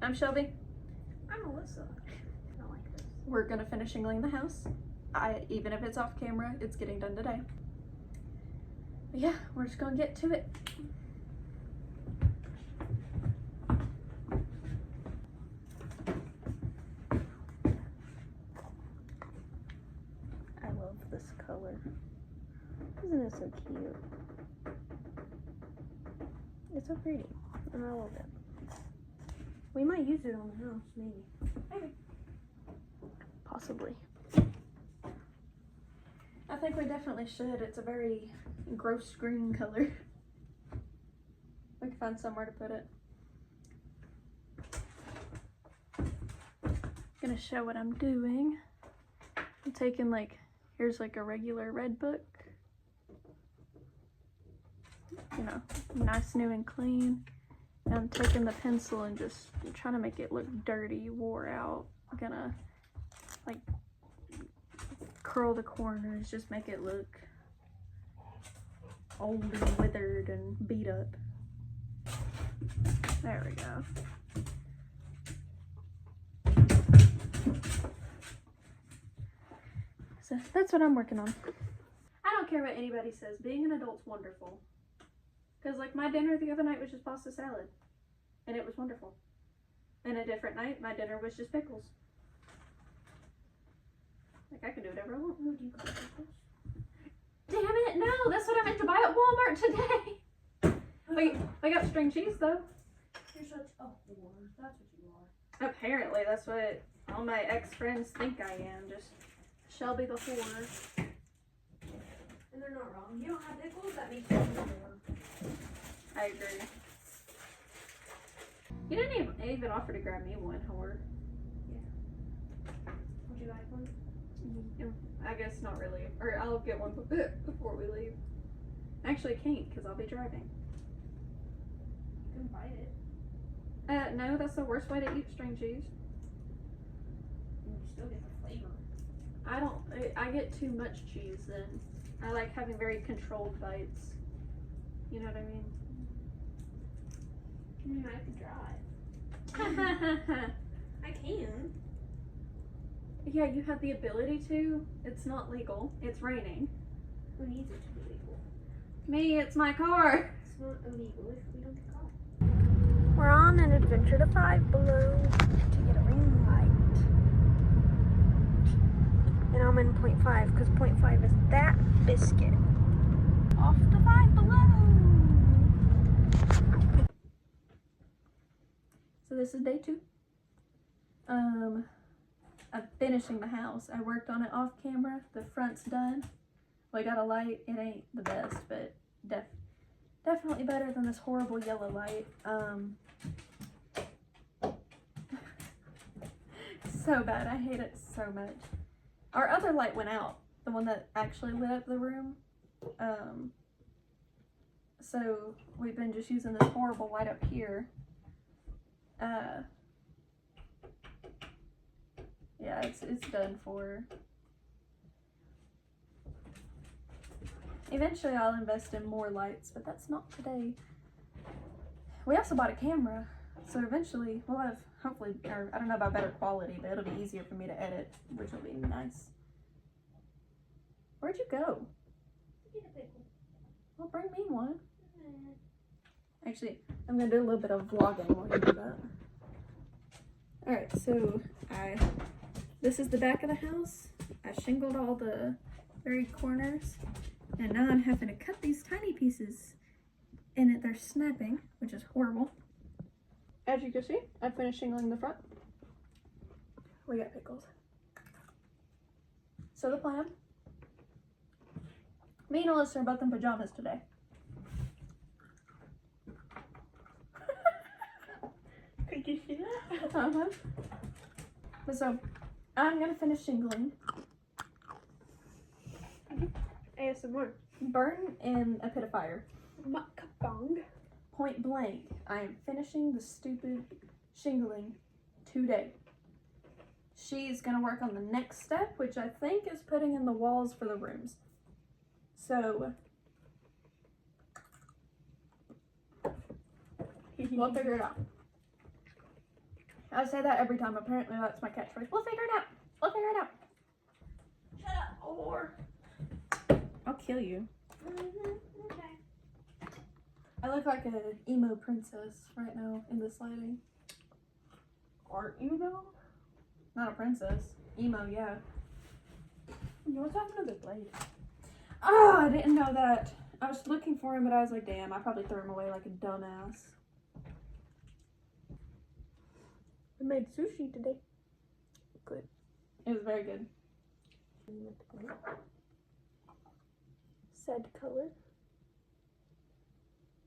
I'm Shelby. I'm Alyssa. I don't like this. We're gonna finish shingling the house. Even if it's off camera, it's getting done today. But yeah, we're just gonna get to it. I love this color. Isn't it so cute? It's so pretty, and I love it. We might use it on the house, maybe. Maybe. Possibly. I think we definitely should. It's a very gross green color. We can find somewhere to put it. Gonna show what I'm doing. I'm taking here's a regular red book. You know, nice, new and clean. And I'm taking the pencil and just trying to make it look dirty, wore out. I'm gonna curl the corners, just make it look old and withered and beat up. There we go. So that's what I'm working on. I don't care what anybody says. Being an adult's wonderful. Because my dinner the other night was just pasta salad. And it was wonderful. And a different night, my dinner was just pickles. I can do whatever I want. What do you call pickles? Damn it, no! That's what I meant to buy at Walmart today! We got string cheese though. You're such a whore. That's what you are. Apparently, that's what all my ex-friends think I am. Just Shelby the whore. And they're not wrong. You don't have pickles, that makes you a whore. I agree. You didn't even offer to grab me one, whore. Yeah. Would you like one? I guess not really. Or I'll get one before we leave. Actually, I can't because I'll be driving. You can bite it. No, that's the worst way to eat string cheese. And you still get the flavor. I get too much cheese then. I like having very controlled bites. You know what I mean? I can drive. I can. Yeah, you have the ability to. It's not legal. It's raining. Who needs it to be legal? Me, it's my car. It's not illegal if we don't get caught. We're on an adventure to Five Below to get a ring light. And I'm in 0.5 because 0.5 is that biscuit. Off to Five Below. So this is day 2. I'm finishing the house. I worked on it off camera. The front's done. We got a light. It ain't the best, but definitely better than this horrible yellow light. So bad. I hate it so much. Our other light went out. The one that actually lit up the room. So we've been just using this horrible light up here. Yeah, it's done for. Eventually I'll invest in more lights, but that's not today. We also bought a camera, so eventually we'll have, hopefully, or I don't know about better quality, but it'll be easier for me to edit, which will be nice. Where'd you go? Get a pickle. Well, bring me one. Actually, I'm gonna do a little bit of vlogging while you do that. Alright, so this is the back of the house. I shingled all the very corners, and now I'm having to cut these tiny pieces, and they're snapping, which is horrible. As you can see, I finished shingling the front. We got pickles. So the plan, me and Alyssa are both in pajamas today. Could you see that? Uh-huh. So, I'm gonna finish shingling. ASMR. Burn in a pit of fire. Mukbang. Point blank, I am finishing the stupid shingling today. She's gonna work on the next step, which I think is putting in the walls for the rooms. So, we'll figure it out. I say that every time. Apparently that's my catchphrase. We'll figure it out. We'll figure it out. Shut up, whore. I'll kill you. Okay. I look like an emo princess right now in this lighting. Aren't you though? Not a princess. Emo, yeah. You always have another blade. Oh, I didn't know that. I was looking for him, but I was like, damn, I probably threw him away like a dumbass. I made sushi today. Good. It was very good. Said color.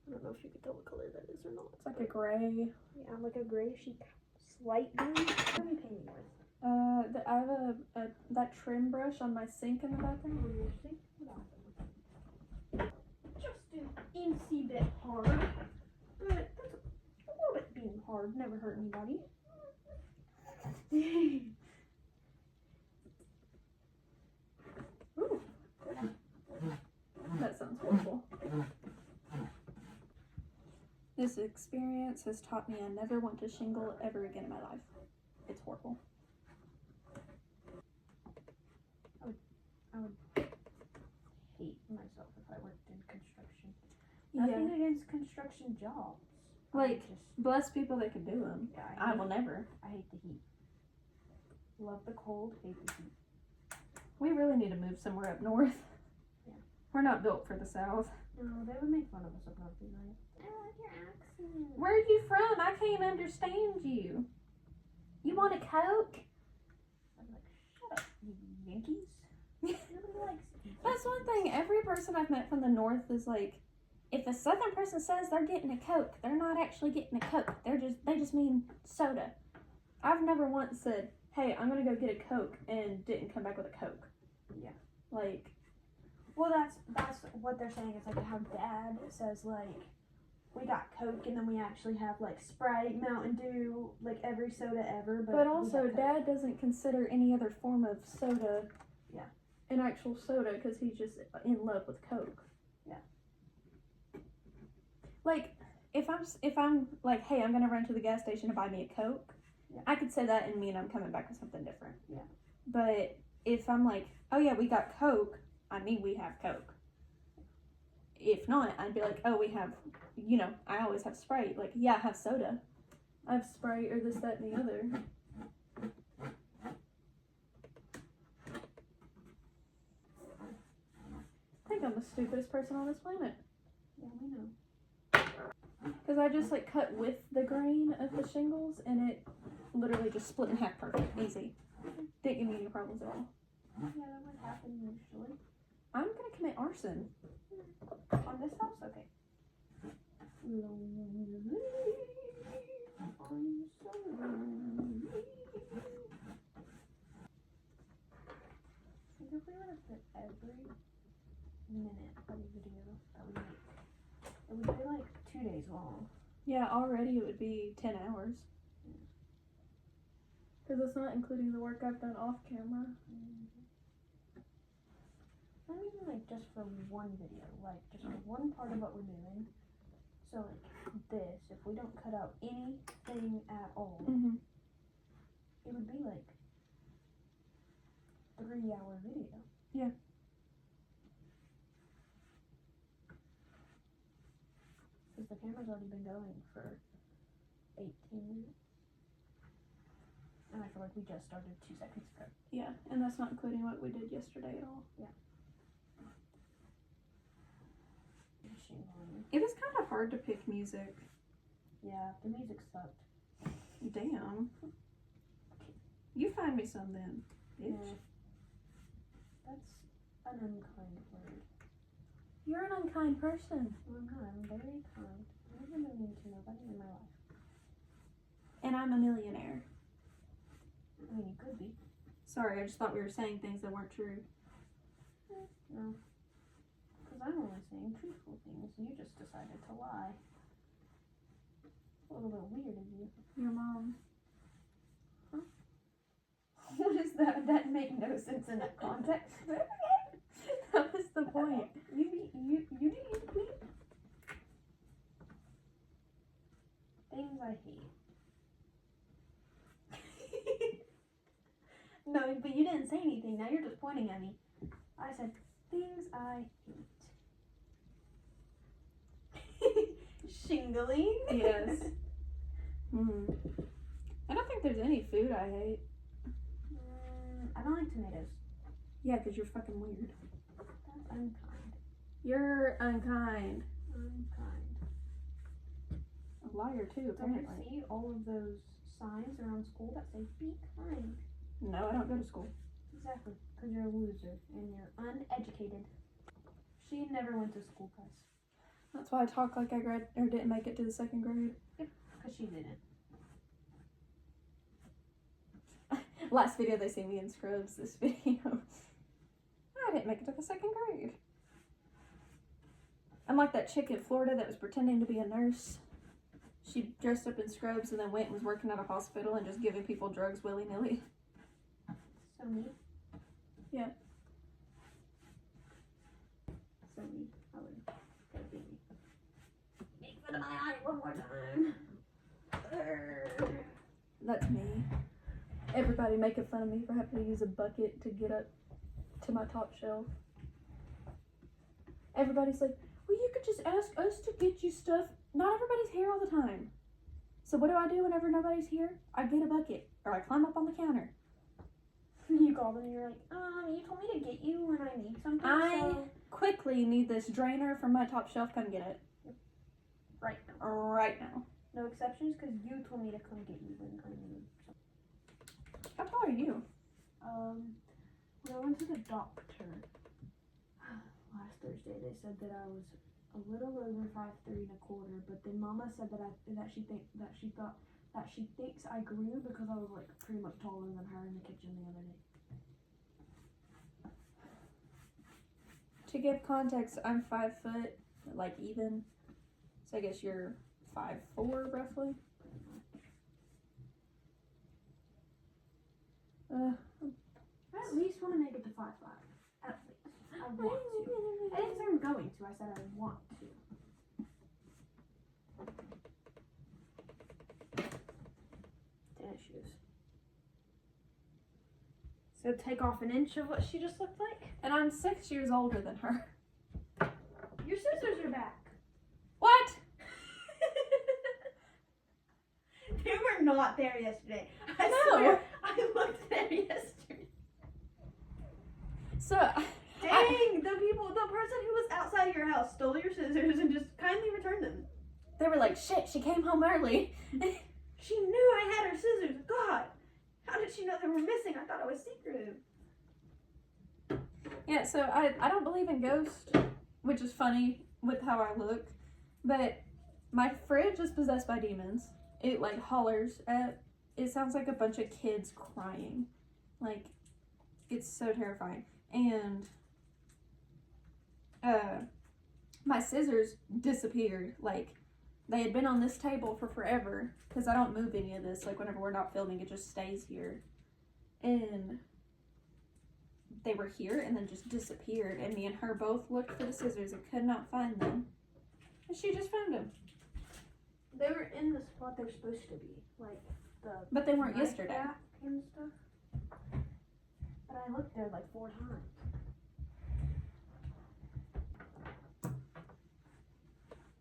I don't know if you can tell what color that is or not. It's like a gray. Yeah, like a grayish slight green. What are you painting with? I have that trim brush on my sink in the bathroom. Just an incy bit hard, but that's a little bit being hard. Never hurt anybody. Ooh. That sounds horrible. This experience has taught me I never want to shingle ever again in my life. It's horrible. I would hate myself if I worked in construction. Nothing against construction jobs. Like, bless people that can do them. Yeah, I will never. I hate the heat. Love the cold, hate the heat. We really need to move somewhere up north. Yeah. We're not built for the south. No, they would make fun of us up north, nice. I don't like your accent. Where are you from? I can't understand you. You want a Coke? I'm like, shut up, you Yankees. Nobody likes Yankees. That's one thing. Every person I've met from the north is like, if a southern person says they're getting a Coke, they're not actually getting a Coke. They just mean soda. I've never once said, hey, I'm gonna go get a Coke, and didn't come back with a Coke. Yeah. Like, well, that's what they're saying. It's like how Dad says, like, we got Coke, and then we actually have like Sprite, Mountain Dew, like every soda ever. but also Dad doesn't consider any other form of soda, yeah, an actual soda, because he's just in love with Coke. Yeah. Like, if I'm like, hey, I'm gonna run to the gas station to buy me a Coke, yeah, I could say that and mean I'm coming back with something different. Yeah. But if I'm like, oh yeah, we got Coke, I mean we have Coke. If not, I'd be like, oh, we have, you know, I always have Sprite. Like, yeah, I have soda. I have Sprite or this, that, and the other. I think I'm the stupidest person on this planet. Yeah, we know. Because I just like cut with the grain of the shingles and it literally just split in half perfect. Easy. Didn't give me any problems at all. Yeah, that would happen usually. I'm gonna commit arson. On this house? Okay. I think if we were to put every minute of a video that we make, it would be like 2 days long. Yeah, already it would be 10 hours. Because it's not including the work I've done off camera. Not even like just for one video, like just for one part of what we're doing. So like this, if we don't cut out anything at all, Mm-hmm. it would be like 3-hour video. Yeah. Because the camera's already been going for 18 minutes. And I feel like we just started 2 seconds ago. Yeah, and that's not including what we did yesterday at all. Yeah. It was kind of hard to pick music. Yeah, the music sucked. Damn. You find me some then, bitch. Yeah. That's an unkind word. You're an unkind person. No, I'm not. I'm very kind. I'm never mean to nobody in my life. And I'm a millionaire. I mean, you could be. Sorry, I just thought we were saying things that weren't true. No. Because I'm only saying truthful things. You just decided to lie. A little bit weird of you. Your mom. Huh? What is that? That made no sense in that context. That was the point. You didn't tweet. Things I hate. No, but you didn't say anything. Now you're just pointing at me. I said, things I hate. Shingling. Yes. Mm. I don't think there's any food I hate. I don't like tomatoes. Yeah, because you're fucking weird. That's unkind. You're unkind. Unkind. A liar too, Don't you apparently. see all of those signs around school that say be kind? No, I don't go to school. Exactly. Because you're a loser and you're uneducated. She never went to school, guys. That's why I talk like I didn't make it to the 2nd grade. Because she didn't. Last video they see me in scrubs. This video, I didn't make it to the 2nd grade. I'm like that chick in Florida that was pretending to be a nurse. She dressed up in scrubs and then went and was working at a hospital and just giving people drugs willy-nilly. So me? Yeah. So me. I would go be me. Make fun of my eye one more time. That's me. Everybody making fun of me for having to use a bucket to get up to my top shelf. Everybody's like, well, you could just ask us to get you stuff. Not everybody's here all the time. So what do I do whenever nobody's here? I get a bucket or I climb up on the counter. You call them and you're like, you told me to get you when I need something. I quickly need this drainer from my top shelf. Come get it. Right now. Right now. No exceptions because you told me to come get you when I need something. How tall are you? When I went to the doctor last Thursday, they said that I was a little over 5'3¼ but then Mama said that she thinks I grew because I was like pretty much taller than her in the kitchen the other day. To give context, I'm 5 foot, like even. So I guess you're 5'4" roughly. I at least want to make it to 5'5". At least. I want to. I didn't say I'm going to. I said I want to. Tennis shoes. So take off an inch of what she just looked like. And I'm 6 years older than her. Your scissors are back. What? They were not there yesterday. I No. swear, I looked there yesterday. So, Dang, the person who was outside of your house stole your scissors and just kindly returned them. they were like, shit, she came home early. She knew I had her scissors. God, how did she know they were missing? I thought it was secretive. Yeah, so I don't believe in ghosts, which is funny with how I look, but my fridge is possessed by demons. It like hollers it sounds like a bunch of kids crying. Like, it's so terrifying. And my scissors disappeared. Like, they had been on this table for forever because I don't move any of this. Like, whenever we're not filming, it just stays here. And they were here and then just disappeared. And me and her both looked for the scissors and could not find them. And she just found them. They were in the spot they're supposed to be, like the. But they weren't knife yesterday. rack and stuff. But I looked there like 4 times.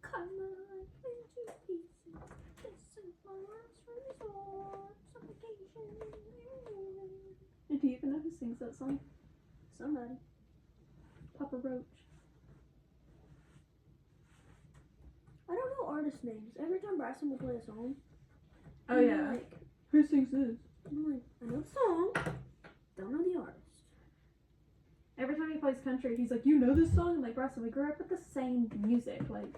Come on, into pieces. This is my last resort. Suffocation. Do you even know who sings that song? Somebody. Papa Roach. I don't know artist names. Every time Bryson will play a song. Oh I'm yeah. Like, Who sings this? I'm like, I know the song. Don't know the artist. Every time he plays country, he's like, you know this song? I'm like, Bryson, we grew up with the same music. Like,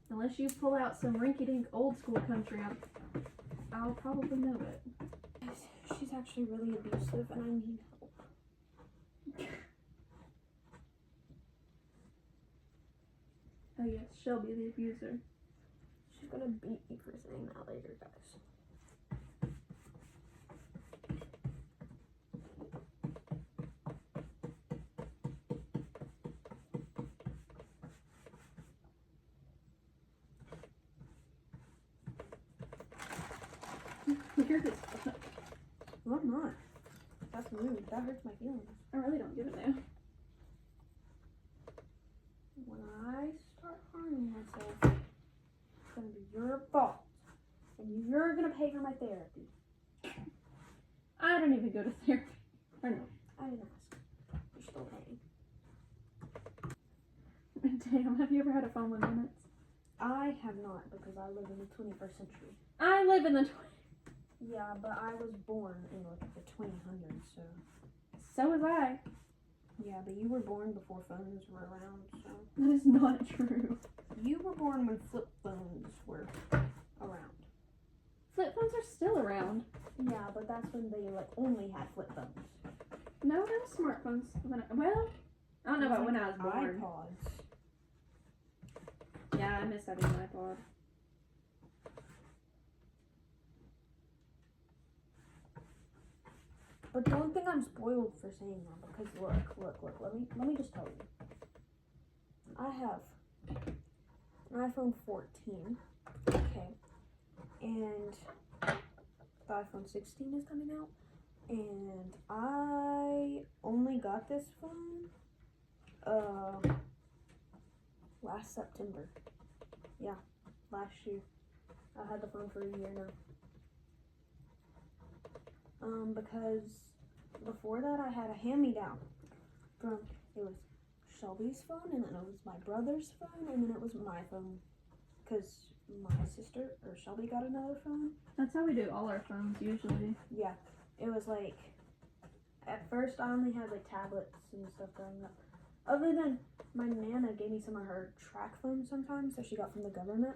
unless you pull out some rinky-dink old school country, I'll probably know it. She's actually really abusive and I need help. Oh yes, Shelby the abuser. She's gonna beat me for saying that later, guys. Weird as fuck. No, I'm not. That's rude. That hurts my feelings. I really don't give it now. When I start harming myself, it's gonna be your fault. And you're gonna pay for my therapy. I don't even go to therapy. Or no. I didn't ask. You're still paying. Damn, have you ever had a phone with minutes? I have not, because I live in the 21st century. I live in the Yeah, but I was born in like the 2000s, so. So was I. Yeah, but you were born before phones were around, so. That is not true. You were born when flip phones were around. Flip phones are still around. Yeah, but that's when they like only had flip phones. No, there was smartphones. Well, I don't know about when I was born. iPods. Yeah, I miss having an iPod. But don't think I'm spoiled for saying that, because look. Let me just tell you. I have an iPhone 14. Okay. And the iPhone 16 is coming out. And I only got this phone last September. Yeah, last year. I had the phone for a year now. Because before that I had a hand-me-down from, it was Shelby's phone, and then it was my brother's phone, and then it was my phone, because my sister, or Shelby, got another phone. That's how we do all our phones usually. Yeah, it was like, at first I only had like tablets and stuff growing up. Other than my Nana gave me some of her track phones sometimes that she got from the government.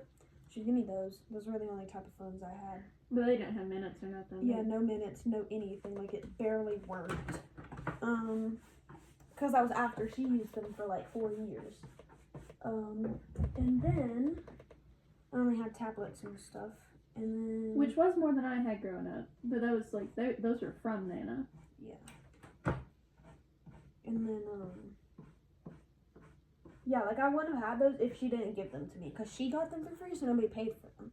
She'd give me those. Those were the only type of phones I had. But they didn't have minutes or nothing. Yeah, no minutes, no anything. Like, it barely worked. Because that was after she used them for like 4 years. And then I only had tablets and stuff. And then, Which was more than I had growing up. But that was like, those were from Nana. yeah. And then, yeah, like I wouldn't have had those if she didn't give them to me. Because she got them for free, so nobody paid for them.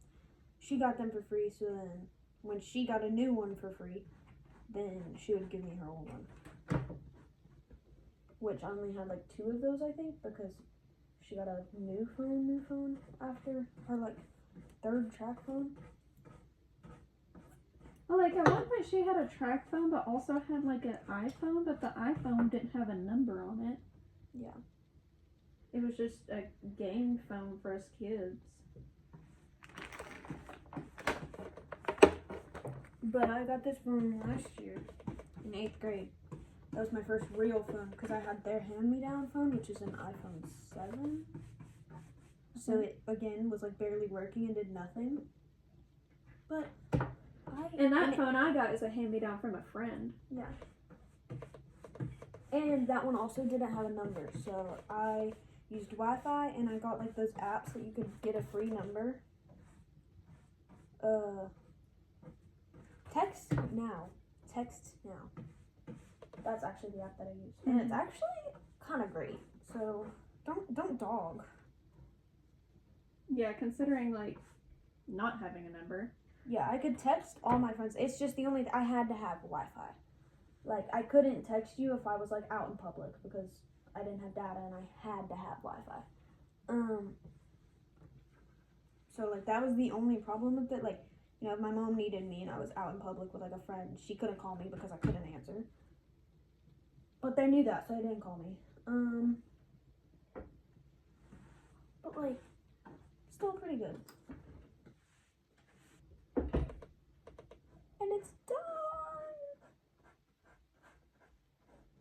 She got them for free, so then when she got a new one for free, then she would give me her old one. Which I only had like 2 of those, I think, because she got a new phone after her like 3rd track phone. Well, like at one point she had a track phone, but also had like an iPhone, but the iPhone didn't have a number on it. Yeah. It was just a game phone for us kids. But I got this phone last year in 8th grade. That was my first real phone, because I had their hand-me-down phone, which is an iPhone 7. So it, again, was like barely working and did nothing. But And that phone I got is a hand-me-down from a friend. Yeah. And that one also didn't have a number, so I used Wi-Fi, and I got like those apps that you could get a free number. Text Now. That's actually the app that I use, and it's actually kind of great. So don't dog. Yeah, considering like not having a number. Yeah, I could text all my friends. It's just the only I had to have Wi-Fi. Like, I couldn't text you if I was like out in public because I didn't have data and I had to have Wi-Fi. So like that was the only problem with it. Like, you know, if my mom needed me and I was out in public with like a friend, she couldn't call me because I couldn't answer. But they knew that, so they didn't call me. But like, still pretty good. And it's done.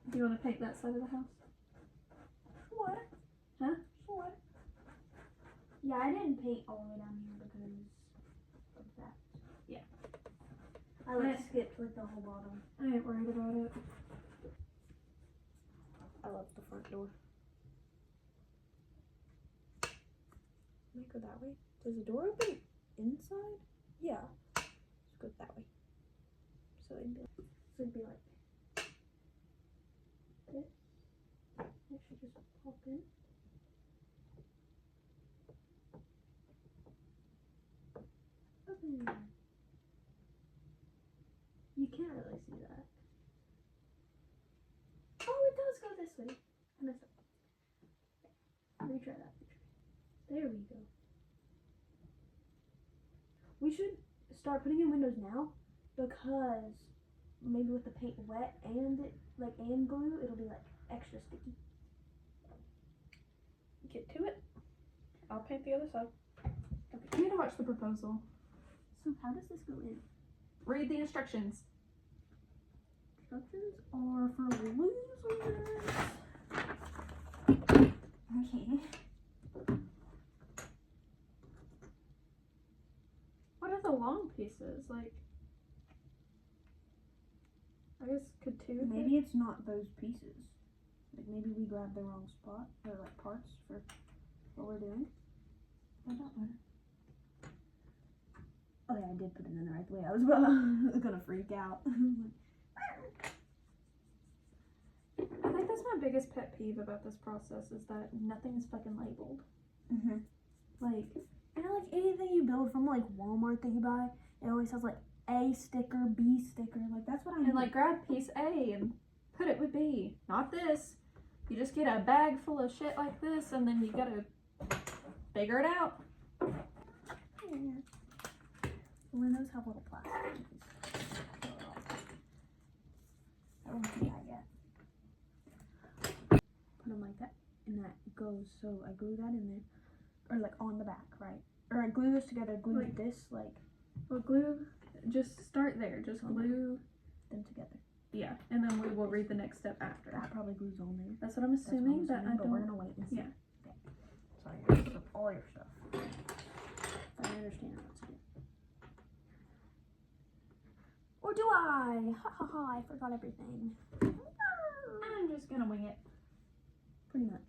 Do you want to paint that side of the house? What? Huh? What? Yeah, I didn't paint all the way down here because of that. Yeah. I like skipped like the whole bottom. I ain't worried about it. I love the front door. Might go that way. Does the door open inside? Yeah. Let's go that way. So it'd be like this. I should just pop in. Open. You can't really see that. Oh, it does go this way. I messed up. Retry that. There we go. We should start putting in windows now because maybe with the paint wet and and glue, it'll be like extra sticky. Get to it. I'll paint the other side. Okay. You need to watch the proposal. So how does this go in? Read the instructions. Instructions are for losers. Okay. What are the long pieces? Like, I guess could two. Maybe it's not those pieces. Like maybe we grabbed the wrong spot or like parts for what we're doing. I don't know. Oh yeah, I did put it in the right way. I was gonna freak out. I think that's my biggest pet peeve about this process is that nothing is fucking labeled. Mhm. Like, you know, like anything you build from like Walmart that you buy, it always has like A sticker, B sticker. Like that's what I need. and like grab piece A and put it with B. Not this. You just get a bag full of shit like this and then you gotta figure it out. Yeah. The windows have little plastic ones. I won't see that yet. Put them like that, and that goes. So I glue that in there, or like on the back, right? Or I glue this together. Glue Like- this like Well, glue, just start there. Just glue, them together. yeah, and then we will read the next step after. That probably glues on there. That's what I'm That's what I'm assuming, but assuming, I but we're don't. gonna wait and see. Yeah. Okay. So you're gonna put up all your stuff. I understand how it's good. Or do I? Ha ha ha! I forgot everything. I'm just gonna wing it. Pretty much.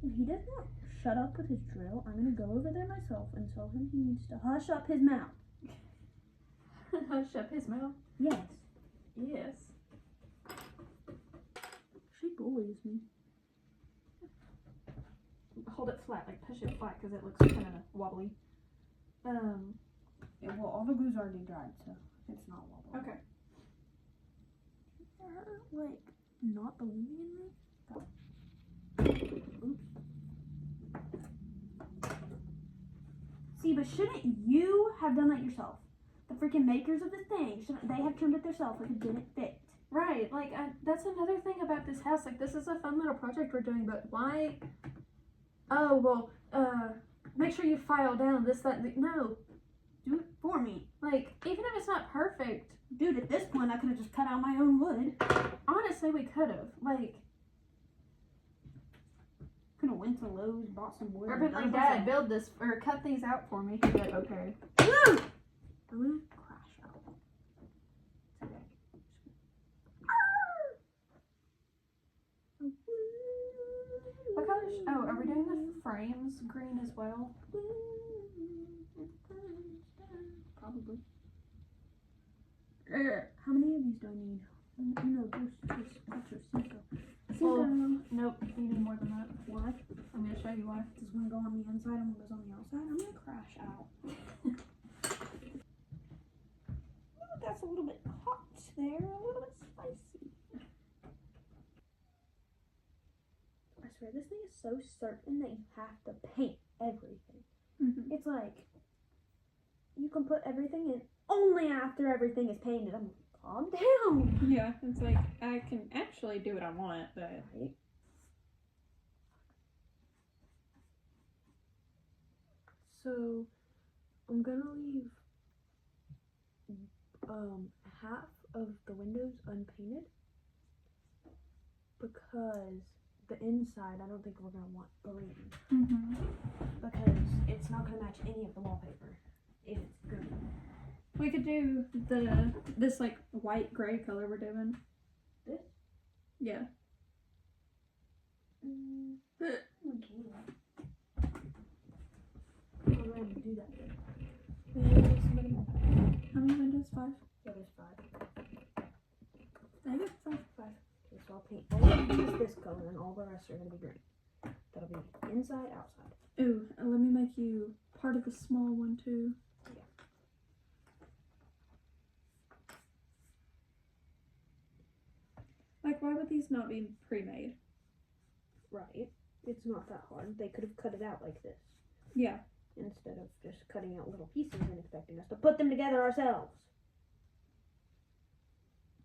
If he does not shut up with his drill, I'm gonna go over there myself and tell him he needs to hush up his mouth. Hush up his mouth. Yes. Yes. She bullies me. Hold it flat, like push it flat because it looks kind of wobbly. Yeah, well, all the glue's already dried, so it's not wobbly. Okay. Like, not believing in me? Oops. See, but shouldn't you have done that yourself? The freaking makers of the thing, shouldn't they have trimmed it themselves if it didn't fit? Right, like that's another thing about this house. Like this is a fun little project we're doing, but why? Oh well, make sure you file down this, that, and no. Do it for me. Like even if it's not perfect, Dude, at this point, I could have just cut out my own wood. honestly, we could have. Like, Could have went to Lowe's, bought some wood. or and been done like, it Dad, myself. build this or cut these out for me. He'd be like, okay. Woo! I'm gonna crash out. It's okay. What color? Oh, are we doing the frames green as well? Probably. How many of these do I need? No, that's your Cinco. Well, Cinco. nope. You need more than that. Why? I'm gonna show you why. Does one go on the inside and one goes on the outside? I'm gonna crash out. Ooh, that's a little bit hot there, a little bit spicy. I swear, this thing is so certain that you have to paint everything. Mm-hmm. It's like, you can put everything in only after everything is painted. I'm like, calm down. Yeah, it's like I can actually do what I want, but Right? So, I'm gonna leave half of the windows unpainted because the inside I don't think we're gonna want green because it's not gonna match any of the wallpaper if it's green. we could do this like white gray color we're doing. This? Yeah. Okay. I'm ready to do that then. How many windows? 5? Yeah, there's 5. I got 5. Okay, so I'll paint all of these this color and all the rest are gonna be green. That'll be inside, outside. Ooh, let me make you part of the small one too. Like, why would these not be pre-made? Right. It's not that hard. They could have cut it out like this. Yeah. Instead of just cutting out little pieces and expecting us to put them together ourselves.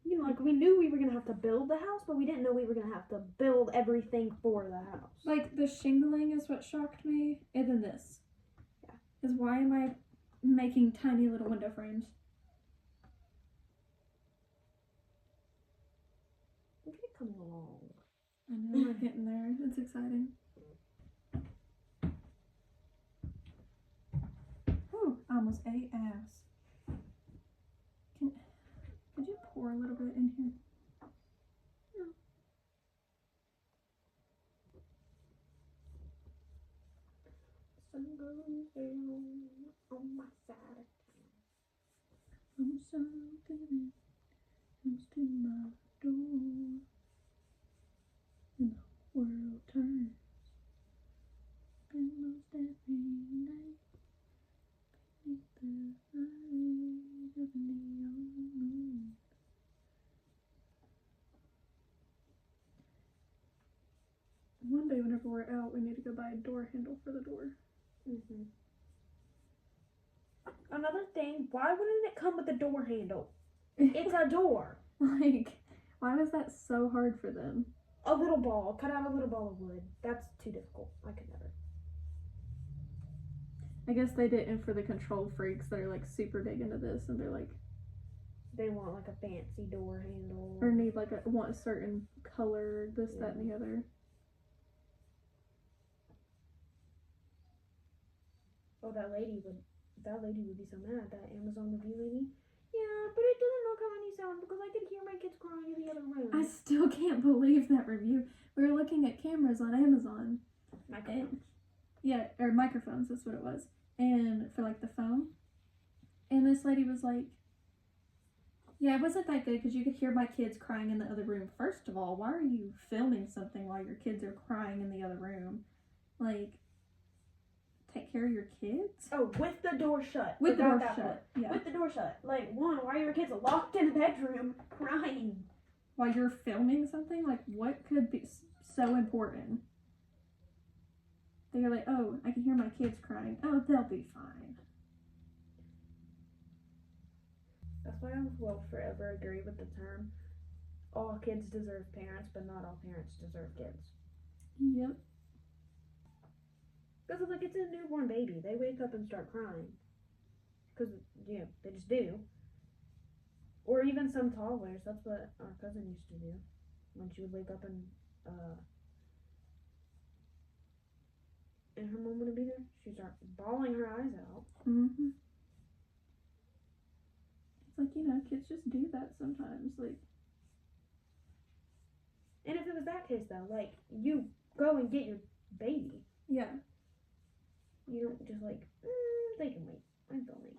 You know, like, we knew we were going to have to build the house, but we didn't know we were going to have to build everything for the house. Like, the shingling is what shocked me, and then this. Yeah. Because why am I making tiny little window frames? Look at it coming along. I know, we're getting there. It's exciting. Whew, I almost ate ass. Could you pour a little bit in here? No. Sun goes down on my side of town. I'm something comes to my door, and the world turns almost every night beneath the eyes of a neon moon. One day, whenever we're out, we need to go buy a door handle for the door. Mm-hmm. Another thing, why wouldn't it come with a door handle? It's a door. Like, why was that so hard for them? A little ball. Cut out a little ball of wood. That's too difficult. I could never. I guess they didn't for the control freaks that are like super big into this, and they're like, they want like a fancy door handle. or need like want a certain color, this, that, and the other. Oh, that lady would be so mad, that Amazon review lady. Yeah, but it doesn't knock out any sound because I could hear my kids crying in the other room. I still can't believe that review. We were looking at cameras on Amazon. Microphones. Yeah, or microphones, that's what it was. And for like the phone. And this lady was like, yeah, it wasn't that good because you could hear my kids crying in the other room. First of all, why are you filming something while your kids are crying in the other room? Like, take care of your kids? Oh, with the door shut. With the door that shut, part. yeah. With the door shut. Like, one, why are your kids locked in a bedroom crying? While you're filming something? Like, what could be so important? They're like, oh, I can hear my kids crying. Oh, they'll be fine. That's why I will forever agree with the term, all kids deserve parents, but not all parents deserve kids. Yep. Because, like, it's a newborn baby. They wake up and start crying. Because, you know, they just do. Or even some toddlers. That's what our cousin used to do. When she would wake up and her mom wouldn't be there, she'd start bawling her eyes out. Mm-hmm. It's like, you know, kids just do that sometimes. Like, and if it was that case, though, like, you go and get your baby. yeah. You don't just like, they can wait. I'm filming.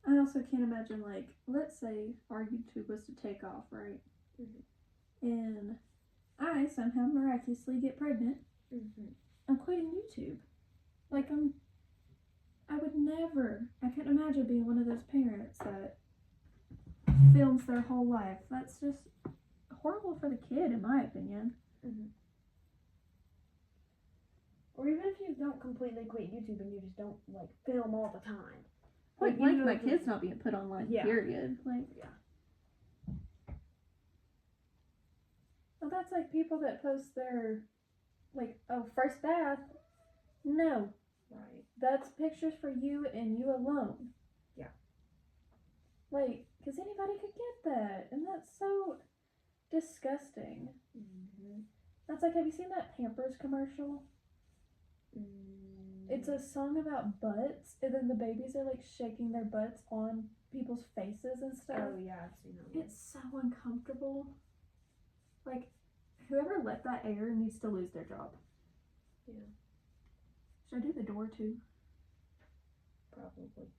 I also can't imagine, like, let's say our YouTube was to take off, right? Mm-hmm. And I somehow miraculously get pregnant. Mm-hmm. I'm quitting YouTube. Like, I would never, I can't imagine being one of those parents that films their whole life. That's just horrible for the kid, in my opinion. Mm-hmm. Or even if you don't completely quit YouTube and you just don't, like, film all the time. Like you know, my kids not being put online, yeah. period. Like, yeah. Well, that's like people that post their, like, oh, first bath. No. Right. That's pictures for you and you alone. Yeah. Like, because anybody could get that. And that's so disgusting. Mm-hmm. That's like, have you seen that Pampers commercial? It's a song about butts, and then the babies are like shaking their butts on people's faces and stuff. Oh, yeah, I've seen that one. It's so uncomfortable. Like, whoever let that air needs to lose their job. Yeah. Should I do the door too? Probably.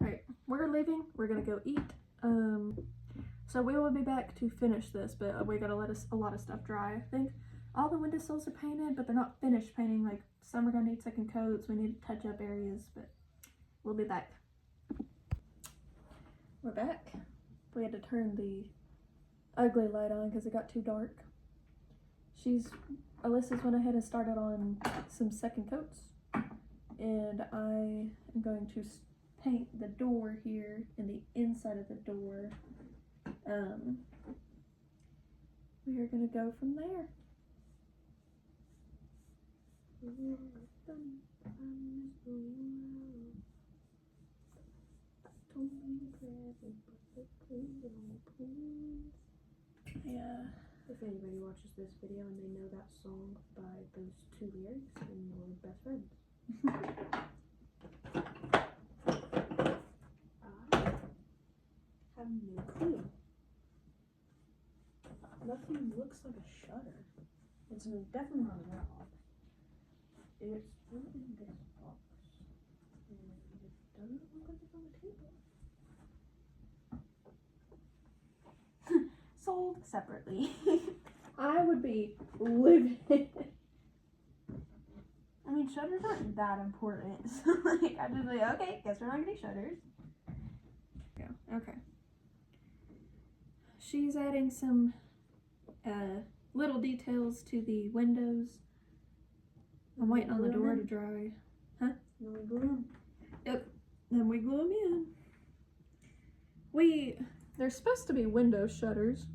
Alright, we're leaving. We're gonna go eat. So we will be back to finish this, but we gotta let a lot of stuff dry. I think all the windowsills are painted, but they're not finished painting. Like, some are gonna need second coats. We need to touch up areas, but we'll be back. we're back. We had to turn the ugly light on because it got too dark. Alyssa's went ahead and started on some second coats, and I am going to paint the door here and the inside of the door. We are gonna go from there. Yeah. If anybody watches this video and they know that song by those two lyrics, then we're best friends. I have no clue. Nothing looks like a shutter. It's definitely not a lock. It's not in this box. And it doesn't look like it's on the table. Sold separately. I would be livid. I mean, shutters aren't that important. So, like, I just like, okay, guess we're not getting shutters. Yeah, okay. She's adding some little details to the windows. I'm waiting on the door to dry. Huh? Then we glue them. Yep. Then we glue them in. They're supposed to be window shutters,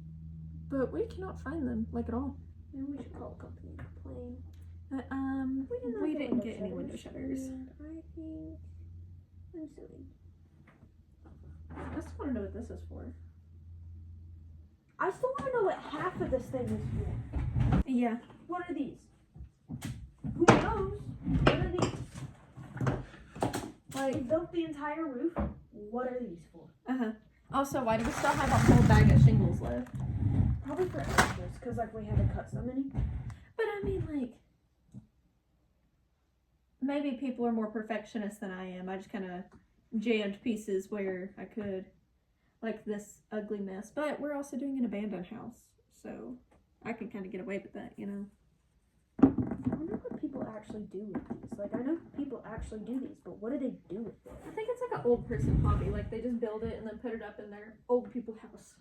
but we cannot find them, like, at all. Maybe we should call a company and complain. We didn't get any window shutters. And I think I'm suing. I just want to know what this is for. I still want to know what half of this thing is for. Yeah. What are these? Who knows? What are these? Like, We built the entire roof. What are these for? Also, why do we still have a whole bag of shingles left? Probably for extras, because like we had to cut so many. But I mean, like, maybe people are more perfectionists than I am. I just kind of jammed pieces where I could, like this ugly mess. But we're also doing an abandoned house, so I can kind of get away with that, you know. I wonder what people actually do with these. Like, I know people actually do these, but what do they do with it? I think it's like an old person hobby. Like, they just build it and then put it up in their old people house.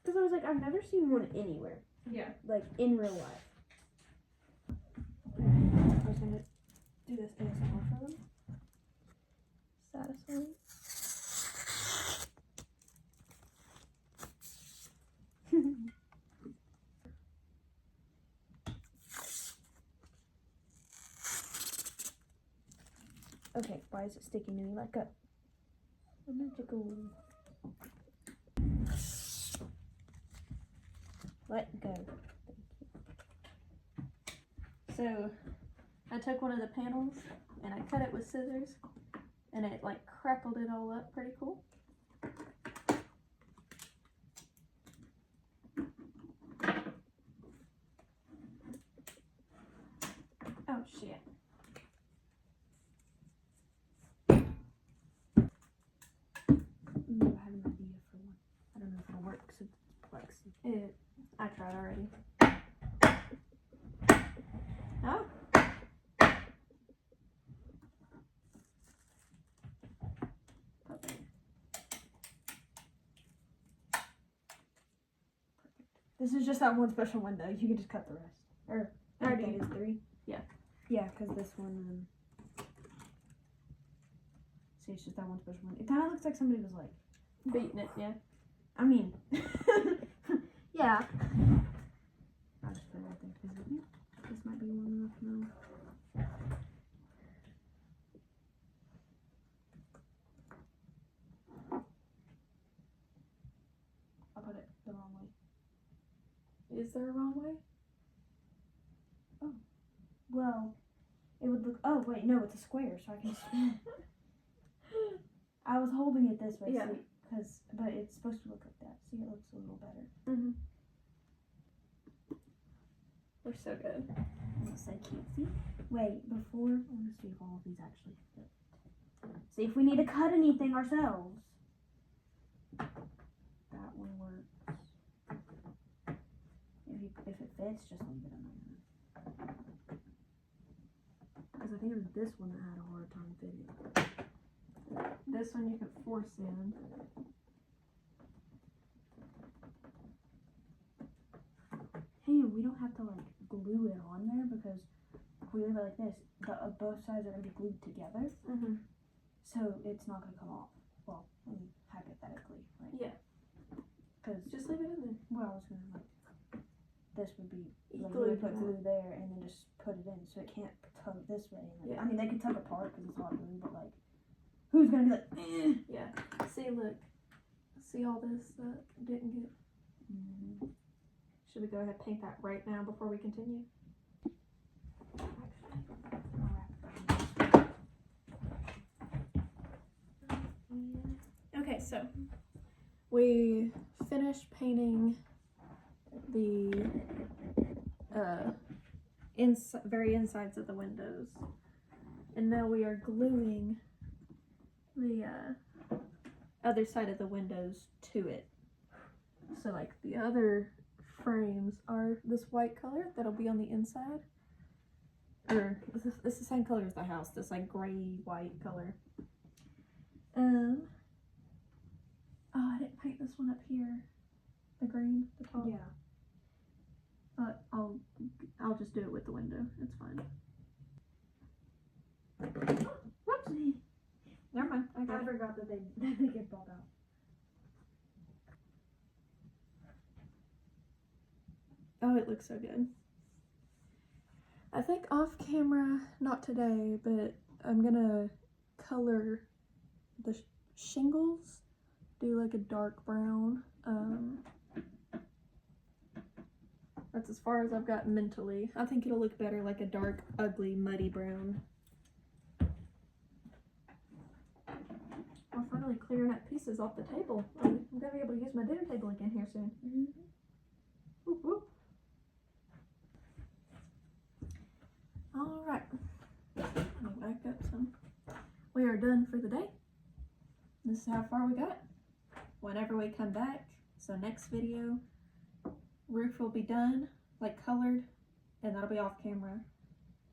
Because I was like, I've never seen one anywhere. Yeah. Like, in real life. I was going to do this ASMR for them. Satisfying. Okay, why is it sticking to me? Let go. Magical. Let go. So, I took one of the panels and I cut it with scissors, and it like crackled it all up pretty cool. Oh shit. I have an idea for one. I don't know if it'll work because it's plexi. I tried already. Oh. This is just that one special window. You can just cut the rest. Or, I Already. think it is 3. Yeah. Yeah, because this one, see, it's just that one special one. It kind of looks like somebody was like, Beating it, yeah. I mean, yeah. I'll just put it right there because I think this might be long enough now. I'll put it the wrong way. Is there a wrong way? Well, it would look, oh wait, no, it's a square, so I can spin it. I was holding it this way, Yeah. see, but it's supposed to look like that. See, it looks a little better. Mm-hmm. We're so good. It looks so cute. See? Wait, before, I want to see if all of these actually fit. See if we need to cut anything ourselves. That one works. If it fits, just leave it alone. Because I think it was this one that had a hard time fitting. This one you can force in. Hey, we don't have to like glue it on there because if we leave it like this, both sides are gonna be glued together, Mm-hmm. so it's not gonna come off. Well, I mean, hypothetically, right? Yeah. Because Just leave it in there. well, I was gonna like this would be like Glued we would put to glue there and then just put it in, so it can't tug this way. And, like, Yeah. I mean, they can tug apart because it's hot glue, but like, who's gonna be like? Yeah. See, look. See all this that didn't get. Mm-hmm. Should we go ahead and paint that right now before we continue? Okay, so we finished painting the very insides of the windows, and now we are gluing the other side of the windows to it. So like the other frames are this white color that'll be on the inside, or it's the same color as the house, this like gray white color. Oh, I didn't paint this one up here, the green, the top. Yeah. But I'll just do it with the window. It's fine. Whoopsie. Never mind. I got it. forgot that they get bought out. Oh, it looks so good. I think off camera, not today, but I'm gonna color the shingles, do like a dark brown. That's as far as I've got mentally. I think it'll look better like a dark, ugly, muddy brown. We're finally clearing up pieces off the table. I'm gonna be able to use my dinner table again here soon. Mm-hmm. Whoop, whoop. All right, let me back up some. We are done for the day. This is how far we got. Whenever we come back, so next video, roof will be done, like colored, and that'll be off camera.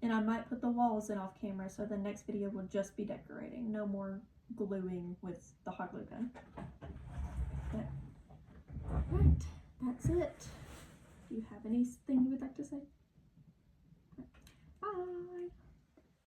And I might put the walls in off camera, so the next video will just be decorating. No more gluing with the hot glue gun. But, alright, that's it. Do you have anything you would like to say? Bye!